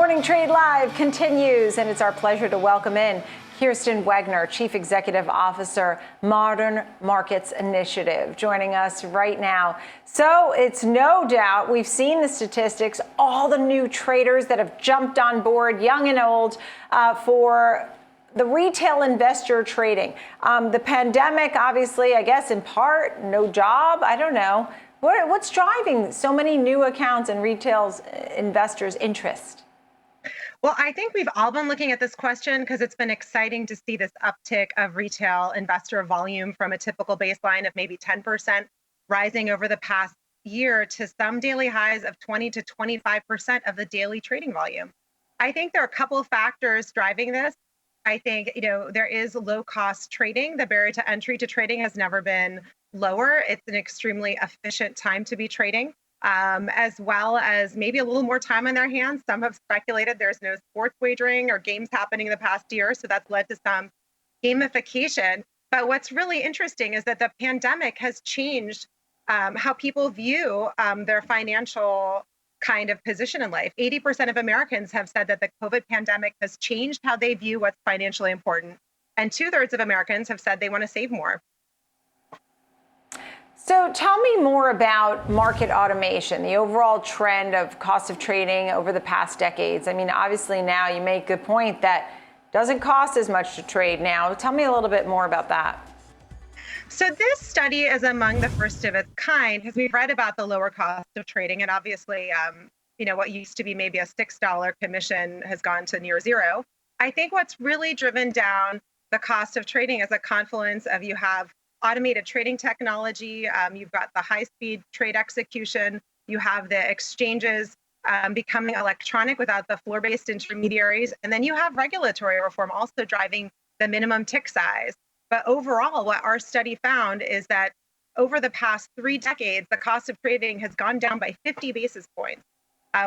Morning Trade Live continues, and it's our pleasure to welcome in Kirsten Wegner, Chief Executive Officer, Modern Markets Initiative, joining us right now. So it's no doubt, we've seen the statistics, all the new traders that have jumped on board, young and old, for the retail investor trading. The pandemic, obviously, I guess in part, no job, I don't know. What's driving so many new accounts and retail investors' interest? Well, I think we've all been looking at this question because it's been exciting to see this uptick of retail investor volume from a typical baseline of maybe 10% rising over the past year to some daily highs of 20 to 25% of the daily trading volume. I think there are a couple of factors driving this. I think, there is low cost trading. The barrier to entry to trading has never been lower. It's an extremely efficient time to be trading. As well as maybe a little more time on their hands. Some have speculated there's no sports wagering or games happening in the past year, so that's led to some gamification. But what's really interesting is that the pandemic has changed how people view their financial kind of position in life. 80% of Americans have said that the COVID pandemic has changed how they view what's financially important. And 2/3 of Americans have said they want to save more. So tell me more about market automation, the overall trend of cost of trading over the past decades. I mean, obviously now you make a point that doesn't cost as much to trade now. Tell me a little bit more about that. So this study is among the first of its kind because we've read about the lower cost of trading, and obviously, what used to be maybe a $6 commission has gone to near zero. I think what's really driven down the cost of trading is a confluence of you have automated trading technology, you've got the high-speed trade execution, you have the exchanges becoming electronic without the floor-based intermediaries, and then you have regulatory reform also driving the minimum tick size. But overall, what our study found is that over the past 3 decades, the cost of trading has gone down by 50 basis points,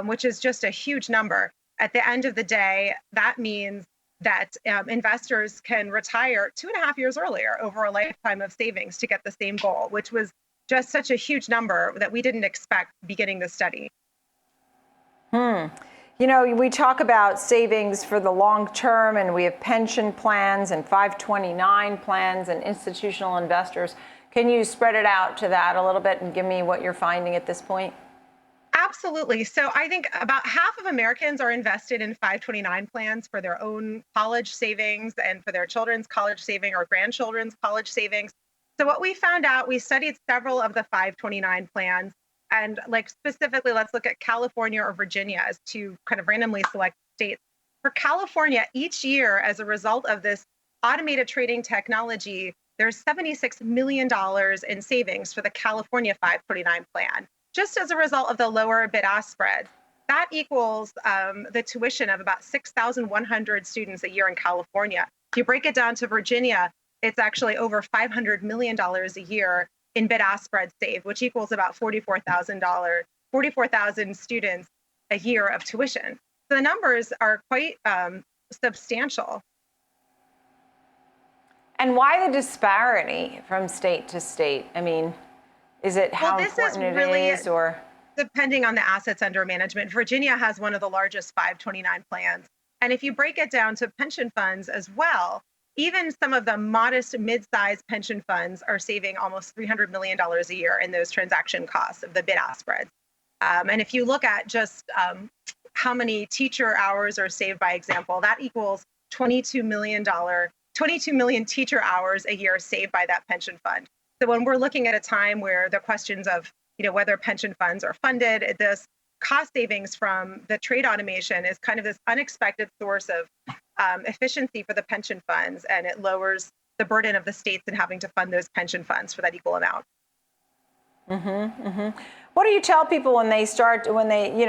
which is just a huge number. At the end of the day, that means that investors can retire 2.5 years earlier over a lifetime of savings to get the same goal, which was just such a huge number that we didn't expect beginning the study. We talk about savings for the long term, and we have pension plans and 529 plans and institutional investors. Can you spread it out to that a little bit and give me what you're finding at this point? Absolutely. So I think about half of Americans are invested in 529 plans for their own college savings and for their children's college saving or grandchildren's college savings. So what we found out, we studied several of the 529 plans, and specifically, let's look at California or Virginia as two kind of randomly select states. For California, each year, as a result of this automated trading technology, there's $76 million in savings for the California 529 plan, just as a result of the lower bid-ask spread. That equals the tuition of about 6,100 students a year in California. If you break it down to Virginia, it's actually over $500 million a year in bid-ask spread saved, which equals about $44,000 students a year of tuition. So the numbers are quite substantial. And why the disparity from state to state? I mean, is it how important it is, or depending on the assets under management? Virginia has one of the largest 529 plans. And if you break it down to pension funds as well, even some of the modest mid-sized pension funds are saving almost $300 million a year in those transaction costs of the bid-ask spreads. And if you look at just how many teacher hours are saved, by example, that equals $22 million teacher hours a year saved by that pension fund. So when we're looking at a time where the questions of, whether pension funds are funded, this cost savings from the trade automation is kind of this unexpected source of efficiency for the pension funds, and it lowers the burden of the states in having to fund those pension funds for that equal amount. What do you tell people when they,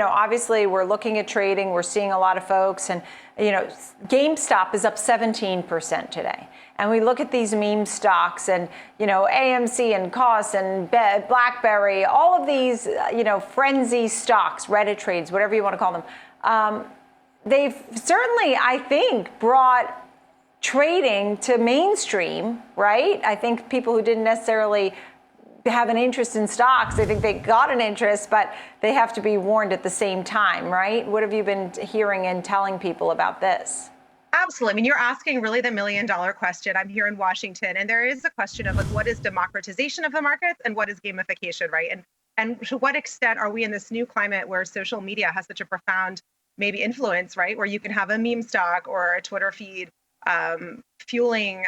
obviously we're looking at trading, we're seeing a lot of folks, and, GameStop is up 17% today. And we look at these meme stocks and, AMC and COS and BlackBerry, all of these, frenzy stocks, Reddit trades, whatever you want to call them. They've certainly, I think, brought trading to mainstream, right? I think people who didn't necessarily have an interest in stocks. They think they got an interest, but they have to be warned at the same time, right? What have you been hearing and telling people about this? Absolutely. I mean, you're asking really the $1 million question. I'm here in Washington, and there is a question of like, what is democratization of the markets and what is gamification, right? And to what extent are we in this new climate where social media has such a profound maybe influence, right? Where you can have a meme stock or a Twitter feed fueling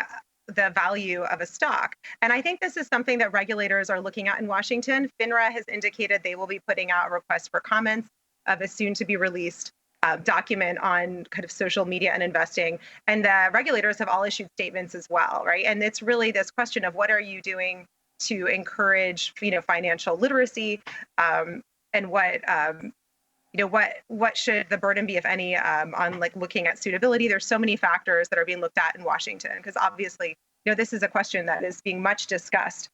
the value of a stock. And I think this is something that regulators are looking at in Washington. FINRA has indicated they will be putting out a request for comments of a soon to be released document on kind of social media and investing. And the regulators have all issued statements as well, right? And it's really this question of what are you doing to encourage, financial literacy, and what should the burden be, if any, on like looking at suitability. There's so many factors that are being looked at in Washington because obviously, this is a question that is being much discussed.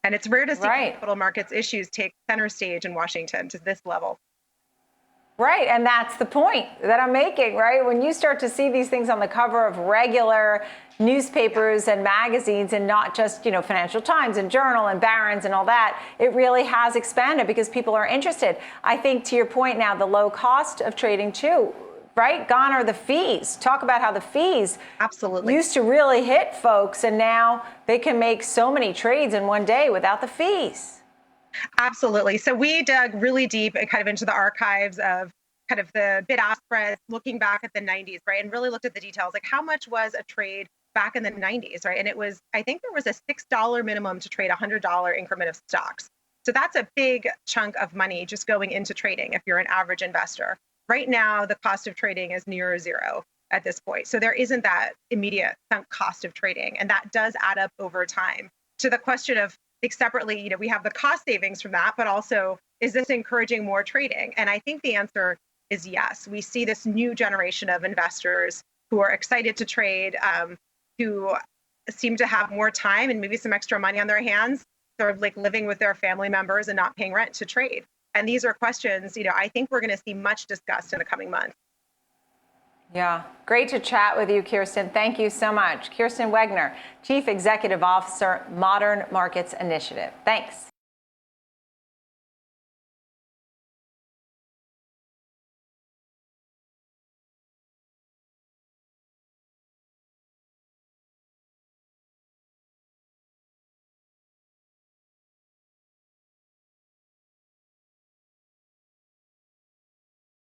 And it's rare to see capital markets issues take center stage in Washington to this level. Right, and that's the point that I'm making, right? When you start to see these things on the cover of regular newspapers and magazines and not just, Financial Times and Journal and Barron's and all that, it really has expanded because people are interested. I think to your point now, the low cost of trading too, right? Gone are the fees. Talk about how the fees absolutely used to really hit folks, and now they can make so many trades in one day without the fees. Absolutely. So we dug really deep and kind of into the archives of kind of the bid-ask spreads, looking back at the 90s, right? And really looked at the details, like how much was a trade back in the 90s, right? And it was, I think there was a $6 minimum to trade a $100 increment of stocks. So that's a big chunk of money just going into trading if you're an average investor. Right now, the cost of trading is near zero at this point. So there isn't that immediate sunk cost of trading. And that does add up over time. To the question of, separately, we have the cost savings from that, but also, is this encouraging more trading? And I think the answer is yes. We see this new generation of investors who are excited to trade, who seem to have more time and maybe some extra money on their hands, sort of like living with their family members and not paying rent to trade. And these are questions, I think we're going to see much discussed in the coming months. Yeah, great to chat with you, Kirsten. Thank you so much. Kirsten Wegner, Chief Executive Officer, Modern Markets Initiative. Thanks.